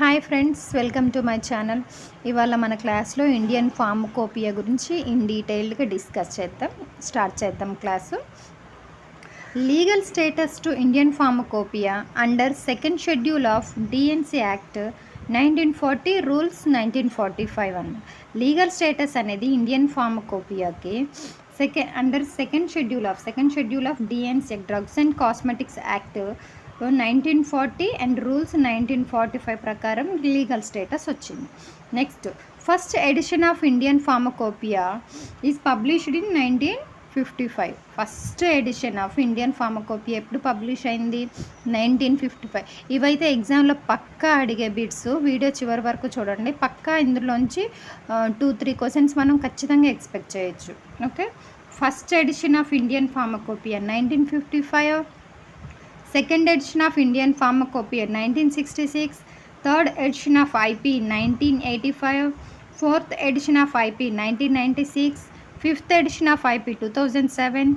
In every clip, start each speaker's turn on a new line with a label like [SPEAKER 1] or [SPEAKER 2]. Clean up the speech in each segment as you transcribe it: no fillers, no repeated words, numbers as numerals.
[SPEAKER 1] Hi friends, welcome to my channel. ఇవాళ మన క్లాస్లో ఇండియన్ ఫార్మకోపియా గురించి ఇన్ డీటెయిల్డ్గా డిస్కస్ స్టార్ట్ చేద్దాం class. Legal status to Indian pharmacopoeia under second schedule of DNC act 1940 rules 1945 అన్న legal status అనేది Indian ఫార్మకోపియాకి under second schedule of DNC drugs and cosmetics act 1940 and rules 1945 ప్రకారం legal status వచ్చింది. Next, first edition of Indian pharmacopoeia is published in 1955. First edition of Indian pharmacopoeia ఎప్పుడు publish అయింది? 1955. ఇవైతే ఎగ్జామ్లో పక్కా అడిగే bits. Video చివరి వరకు చూడండి. పక్కా ఇందులోంచి 2-3 క్వశ్చన్స్ మనం ఖచ్చితంగా ఎక్స్పెక్ట్ చేయొచ్చు. Okay, first edition of Indian pharmacopoeia 1955, second edition of Indian pharmacopoeia 1966, third edition of IP 1985, fourth edition of IP 1996, fifth edition of IP 2007,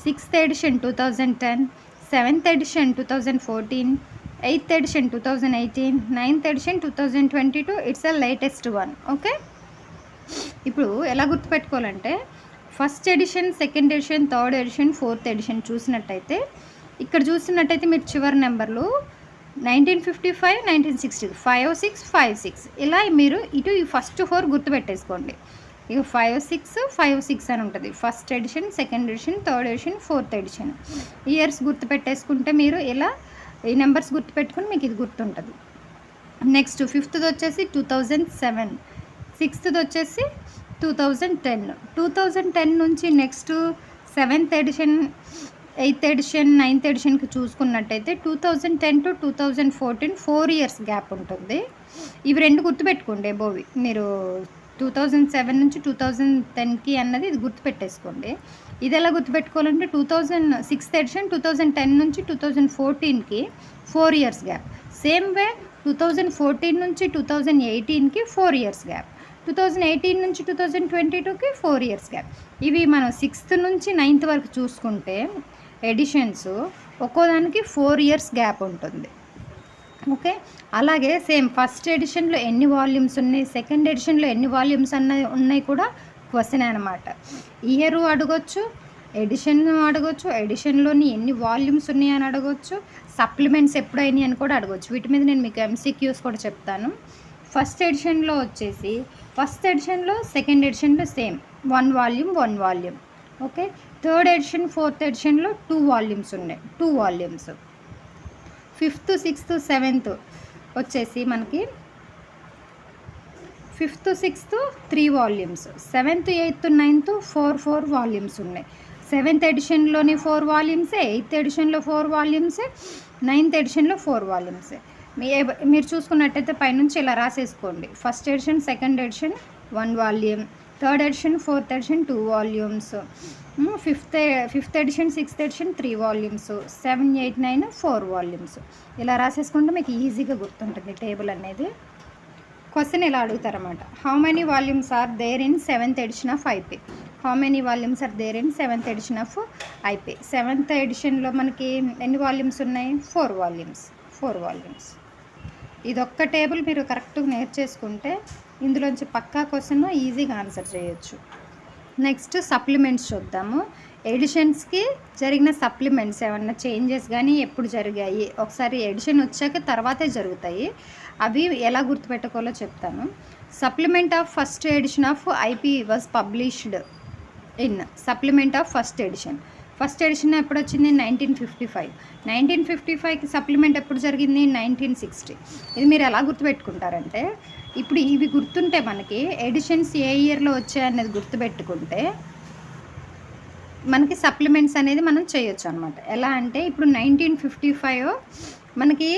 [SPEAKER 1] sixth edition 2010, seventh edition 2014, eighth edition 2018, ninth edition 2022. It's the latest one. Okay, ఇప్పుడు ఎలా గుర్తుపెట్టుకోవాలంటే first edition, second edition, third edition, fourth edition చూసినట్టయితే మీరు చివరి నెంబర్లు 1955, 1960, 56, 56 ఇలా మీరు ఇటు ఈ ఫస్ట్ 4 గుర్తుపెట్టేసుకోండి. ఇక 56 అని ఉంటుంది. First edition, second edition, third edition, fourth edition years గుర్తుపెట్టేసుకుంటే మీరు ఇలా ఈ నెంబర్స్ గుర్తుపెట్టుకుని మీకు ఇది గుర్తుంటుంది. నెక్స్ట్ ఫిఫ్త్ది వచ్చేసి 2007, సిక్స్త్ది వచ్చేసి 2010. 2010 నుంచి next seventh edition, eighth edition, ninth ఎడిషన్కి చూసుకున్నట్టయితే 2010 to 2014 4 years గ్యాప్ ఉంటుంది. ఇవి రెండు గుర్తుపెట్టుకోండి. అబోవి మీరు 2007 నుంచి 2010కి అన్నది ఇది గుర్తుపెట్టేసుకోండి. ఇది ఎలా గుర్తుపెట్టుకోవాలంటే 2006 ఎడిషన్ 2010 నుంచి 2014కి 4 years గ్యాప్. సేమ్ వే 2014 నుంచి 2018కి 4 years గ్యాప్. 2018 నుంచి 2022కి 4 years గ్యాప్. ఇవి మనం 6th నుంచి 9th వరకు చూసుకుంటే ఎడిషన్స్ ఒక్కోదానికి 4 years గ్యాప్ ఉంటుంది. ఓకే, అలాగే సేమ్ ఫస్ట్ ఎడిషన్లో ఎన్ని వాల్యూమ్స్ ఉన్నాయి, సెకండ్ ఎడిషన్లో ఎన్ని వాల్యూమ్స్ ఉన్నాయి కూడా క్వశ్చన్ అనమాట. ఇయర్ అడగొచ్చు, ఎడిషన్ అడగొచ్చు, ఎడిషన్లోని ఎన్ని వాల్యూమ్స్ ఉన్నాయి అని అడగొచ్చు, సప్లిమెంట్స్ ఎప్పుడైనాయి అని కూడా అడగొచ్చు. వీటి మీద నేను మీకు MCQs కూడా చెప్తాను. ఫస్ట్ ఎడిషన్లో వచ్చేసి ఫస్ట్ ఎడిషన్లో, సెకండ్ ఎడిషన్లో same 1 volume. Okay, third edition, fourth ఎడిషన్లో 2 వాల్యూమ్స్ ఉన్నాయి, 2 వాల్యూమ్స్. ఫిఫ్త్, సిక్స్త్, సెవెంత్ వచ్చేసి మనకి fifth, sixth 3 volumes, seventh, eighth, ninth 4 volumes ఉన్నాయి. సెవెంత్ ఎడిషన్లోని 4 వాల్యూమ్సే, ఎయిత్ ఎడిషన్లో 4 వాల్యూమ్సే, నైన్త్ ఎడిషన్లో 4 వాల్యూమ్సే. మీరు చూసుకున్నట్టయితే పైనుంచి ఇలా రాసేసుకోండి. First edition, second edition 1 volume, third edition, fourth edition 2 volumes, fifth edition, sixth edition 3 volumes, 7, 8, 9 4 volumes. ఇలా రాసేసుకుంటే మీకు ఈజీగా గుర్తుంటుంది టేబుల్ అనేది. క్వశ్చన్ ఇలా అడుగుతారన్నమాట. How many volumes are there in seventh edition of IP? How many volumes are there in seventh edition of IP? Seventh ఎడిషన్లో మనకి ఎన్ని వాల్యూమ్స్ ఉన్నాయి? 4 వాల్యూమ్స్. ఇదొక్క టేబుల్ మీరు కరెక్ట్గా నేర్చేసుకుంటే ఇందులోంచి పక్కా క్వశ్చన్ ఈజీగా ఆన్సర్ చేయొచ్చు. నెక్స్ట్ సప్లిమెంట్స్ చూద్దాము. ఎడిషన్స్కి జరిగిన సప్లిమెంట్స్ ఏమన్నా చేంజెస్ కానీ ఎప్పుడు జరిగాయి, ఒకసారి ఎడిషన్ వచ్చాక తర్వాతే జరుగుతాయి. అవి ఎలా గుర్తుపెట్టుకోవాలో చెప్తాను. Supplement of first edition of IP was published in supplement of first edition. First edition ఎప్పుడు వచ్చింది? 1955. 1955కి సప్లిమెంట్ ఎప్పుడు జరిగింది? 1960. ఇది మీరు ఎలా గుర్తుపెట్టుకుంటారంటే ఇప్పుడు ఇవి గుర్తుంటే మనకి ఎడిషన్స్ ఏ ఇయర్లో వచ్చాయనేది గుర్తుపెట్టుకుంటే మనకి సప్లిమెంట్స్ అనేది మనం చేయొచ్చు అనమాట. ఎలా అంటే ఇప్పుడు 1955 మనకి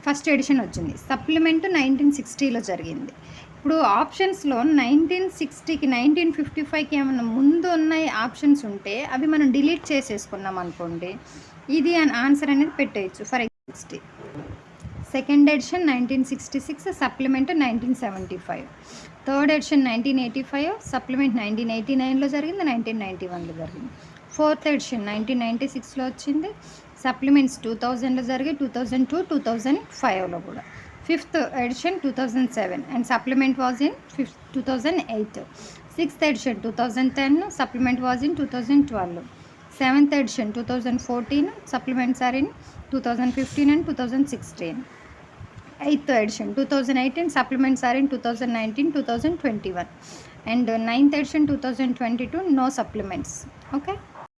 [SPEAKER 1] ఫస్ట్ ఎడిషన్ వచ్చింది, సప్లిమెంట్ 1960లో జరిగింది. ఇప్పుడు ఆప్షన్స్లో 1960కి 1955కి ఏమైనా ముందు ఉన్నాయి ఆప్షన్స్ ఉంటే అవి మనం డిలీట్ చేసేసుకున్నాం అనుకోండి, ఇది ఆన్సర్ అనేది పెట్టేయచ్చు. For example 60, second edition 1966, supplement 1975, third edition 1985, supplement 1989లో జరిగింది, 1991లో జరిగింది. ఫోర్త్ ఎడిషన్ 1996లో వచ్చింది, సప్లిమెంట్స్ 2000లో జరిగాయి, 2002, 2005లో కూడా. 5th edition 2007 and supplement was in 2008. 6th edition 2010, supplement was in 2012. 7th edition 2014, supplements are in 2015 and 2016. 8th edition 2018, supplements are in 2019, 2021, and 9th edition 2022, no supplements. Okay.